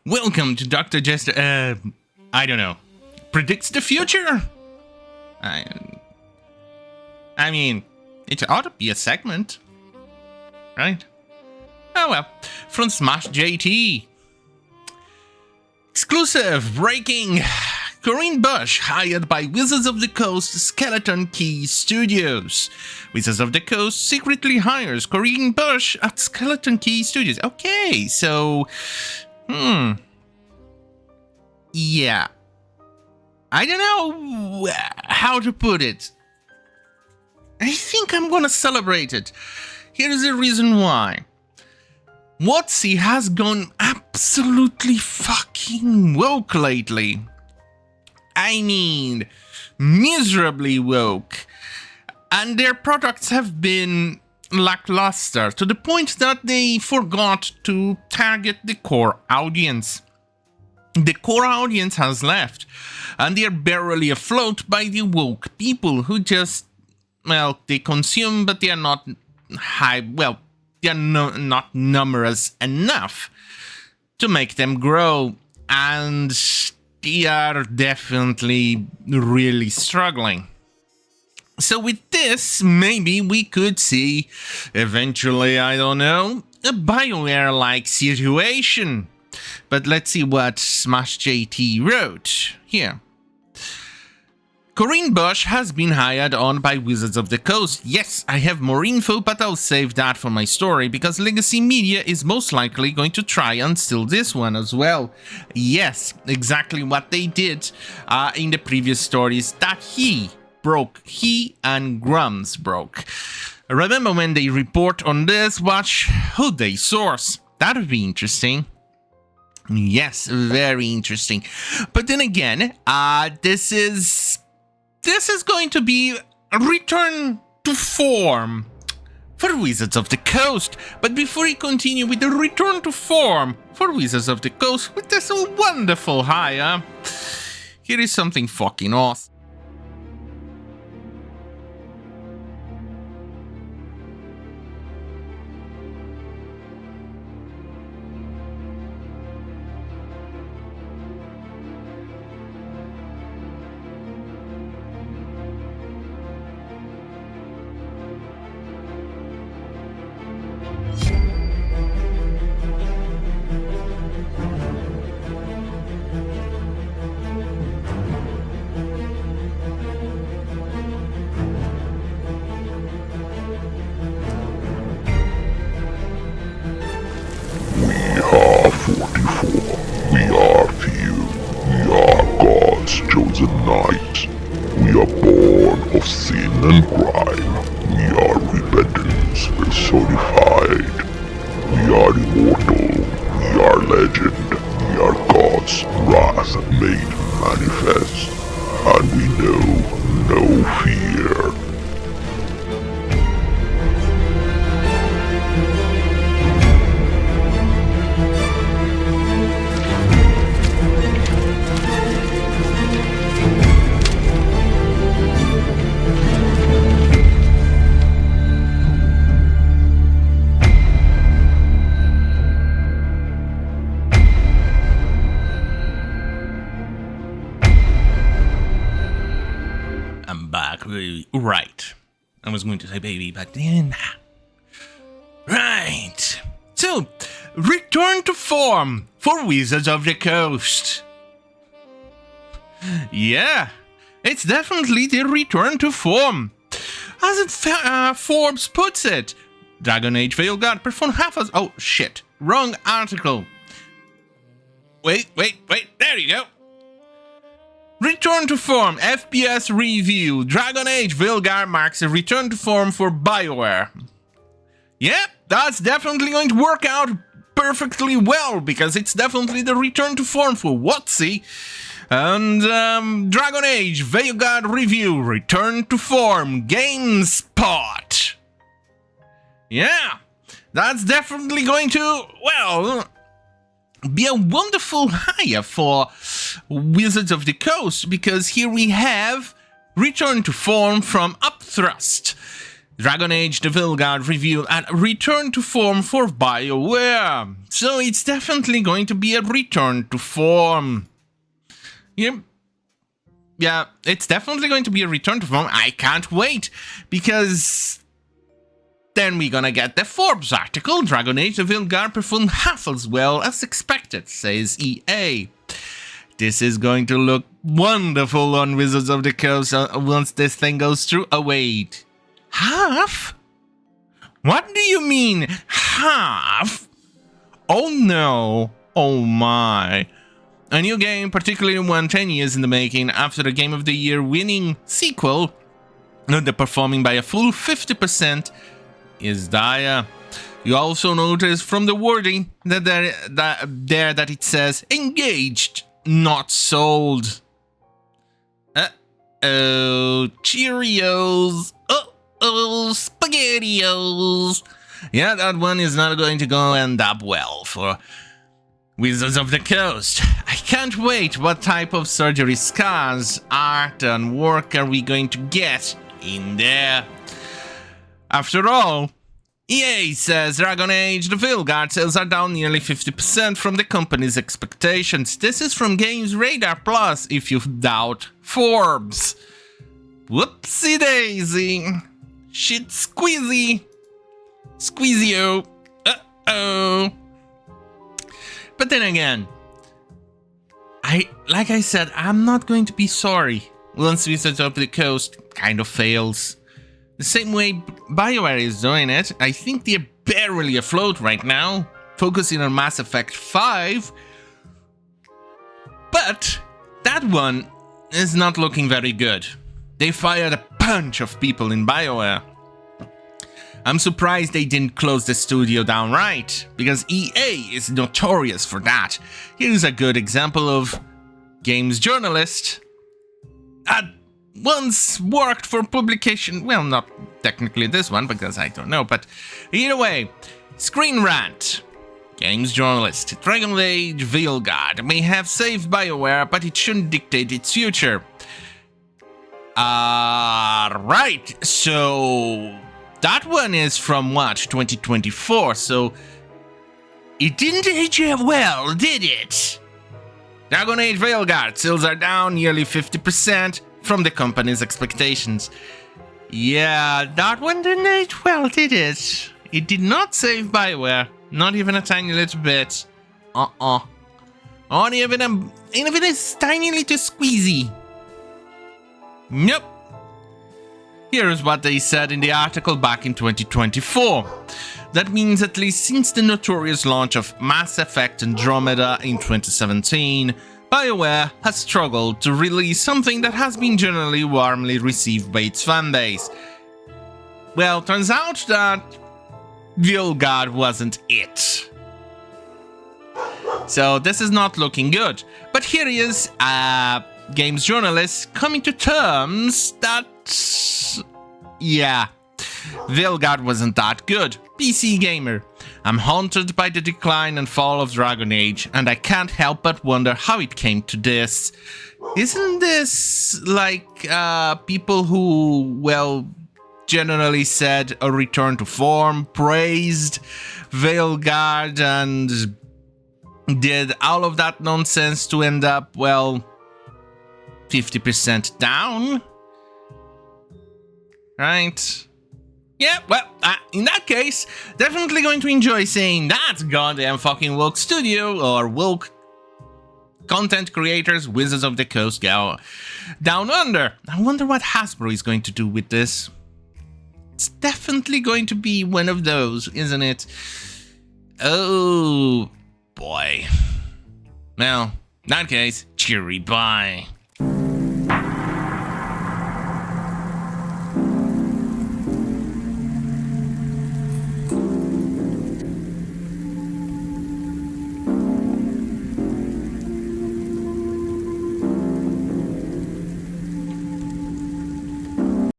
Welcome to Dr. Jester, I don't know. Predicts the future? I mean, it ought to be a segment. Right? Oh well. From Smash JT. Exclusive breaking. Corinne Busche hired by Wizards of the Coast Skeleton Key Studios. Wizards of the Coast secretly hires Corinne Busche at Skeleton Key Studios. Okay, so... Yeah. I don't know how to put it. I think I'm gonna celebrate it. Here's the reason why. WOTC has gone absolutely fucking woke lately. I mean, miserably woke. And their products have been lackluster to the point that they forgot to target the core audience. The core audience has left, and they're barely afloat by the woke people who just, well, they consume, but they are not they are not numerous enough to make them grow, and they are definitely really struggling. So with this, maybe we could see, eventually, I don't know, a Bioware-like situation. But let's see what Smash JT wrote here. Corinne Busche has been hired on by Wizards of the Coast. Yes, I have more info, but I'll save that for my story, because Legacy Media is most likely going to try and steal this one as well. Yes, exactly what they did in the previous stories that he and Grumps broke. Remember when they report on this, watch who they source. That would be interesting. Yes, very interesting. But then again, this is going to be a return to form for Wizards of the Coast. But before we continue with the return to form for Wizards of the Coast with this wonderful hire, here is something fucking awesome. Right. I was going to say baby, but then... Right. So, return to form for Wizards of the Coast. Yeah, it's definitely the return to form. As Forbes puts it, Dragon Age Veilguard performed half as... Oh, shit. Wrong article. Wait, there you go. Return to form, FPS review. Dragon Age Veilguard marks a return to form for Bioware. Yeah, that's definitely going to work out perfectly well, because it's definitely the return to form for WOTC. And Dragon Age Veilguard review, return to form, GameSpot. Yeah, that's definitely going to, well, be a wonderful hire for Wizards of the Coast, because here we have return to form from Upthrust. Dragon Age the Vilgard revealed a return to form for Bioware. So it's definitely going to be a return to form. Yeah, it's definitely going to be a return to form. I can't wait, because then we're gonna get the Forbes article. Dragon Age the Vilgard performed half as well as expected, says EA. This is going to look wonderful on Wizards of the Coast once this thing goes through. Oh, wait. Half? What do you mean, half? Oh no. Oh my. A new game, particularly one 10 years in the making, after the Game of the Year winning sequel, underperforming by a full 50%, is dire. You also notice from the wording that it says engaged, not sold. Uh-oh, Cheerios. Uh-oh, SpaghettiOs. Yeah, that one is not going to go end up well for Wizards of the Coast. I can't wait. What type of surgery scars, art and work are we going to get in there? After all, EA says Dragon Age the Vilgard sales are down nearly 50% from the company's expectations. This is from Games Radar Plus, if you doubt Forbes. Whoopsie daisy. Shit squeezy. Squeezio. Uh-oh. But then again, like I said, I'm not going to be sorry once Wizards of the Coast kind of fails. The same way Bioware is doing it. I think they're barely afloat right now, focusing on Mass Effect 5. But that one is not looking very good. They fired a bunch of people in Bioware. I'm surprised they didn't close the studio down right, because EA is notorious for that. Here's a good example of games journalist that once worked for publication, well, not technically this one, because I don't know, but either way, Screen Rant. Games journalist. Dragon Age Vilgard may have saved Bioware, but it shouldn't dictate its future. Right, so that one is from what, 2024, so it didn't age well, did it? Dragon Age Vilgard sales are down nearly 50% from the company's expectations. Yeah, that one didn't age well, did it? It did not save Bioware, not even a tiny little bit. Not even a tiny little squeezy. Nope. Here's what they said in the article back in 2024. That means at least since the notorious launch of Mass Effect Andromeda in 2017, Bioware has struggled to release something that has been generally warmly received by its fanbase. Well, turns out that Vilgard wasn't it. So this is not looking good. But here is a games journalist coming to terms that, yeah, Vilgard wasn't that good. PC Gamer. I'm haunted by the decline and fall of Dragon Age, and I can't help but wonder how it came to this. Isn't this like people who, well, generally said a return to form, praised Vilgard, and did all of that nonsense to end up, well, 50% down? Right? Yeah, well, in that case, definitely going to enjoy seeing that goddamn fucking woke studio or woke content creators, Wizards of the Coast go down under. I wonder what Hasbro is going to do with this. It's definitely going to be one of those, isn't it? Oh, boy. Well, in that case, cheery bye.